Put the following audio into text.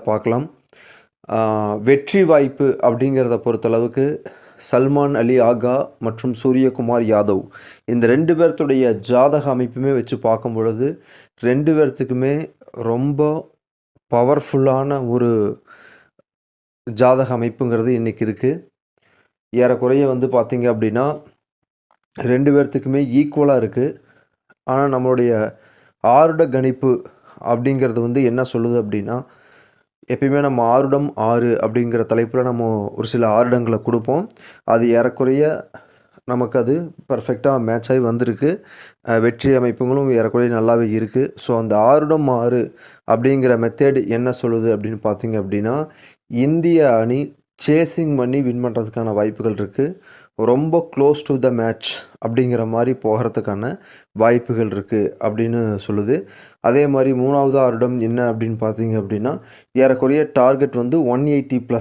பார்க்கலாம். வெற்றி வாய்ப்பு அப்படிங்கிறத பொறுத்தளவுக்கு சல்மான் அலி ஆகா மற்றும் சூரியகுமார் யாதவ் இந்த 2 பேர்த்துடைய ஜாதக அமைப்புமே வச்சு பார்க்கும் பொழுது 2 பேர்த்துக்குமே ரொம்ப பவர்ஃபுல்லான ஒரு ஜாதக அமைப்புங்கிறது இன்றைக்கி இருக்குது. ஏறக்குறைய வந்து பார்த்தீங்க அப்படின்னா 2 பேர்த்துக்குமே ஈக்குவலாக இருக்குது. ஆனால் நம்மளுடைய ஆருட கணிப்பு அப்படிங்கிறது வந்து என்ன சொல்லுது அப்படின்னா, எப்பயுமே நம்ம ஆருடம் 6 அப்படிங்கிற தலைப்பில் நம்ம ஒரு சில ஆருடங்களை கொடுப்போம். அது ஏறக்குறைய நமக்கு அது பர்ஃபெக்டாக மேட்ச் ஆகி வந்திருக்கு. வெற்றி அமைப்புகளும் ஏறக்குறைய நல்லாவே இருக்குது. ஸோ அந்த ஆருடம் 6 அப்படிங்கிற மெத்தேடு என்ன சொல்லுது அப்படின்னு பார்த்தீங்க அப்படின்னா, இந்திய அணி சேசிங் பண்ணி வின் பண்ணுறதுக்கான வாய்ப்புகள் இருக்குது. ரொம்ப க்ளோஸ் டு த மேட்ச் அப்படிங்கிற மாதிரி போகிறதுக்கான வாய்ப்புகள் இருக்குது அப்படின்னு சொல்லுது. அதே மாதிரி 3வது ஆருடம் என்ன அப்படின்னு பார்த்தீங்க அப்படின்னா, ஏறக்குறைய டார்கெட் வந்து 180+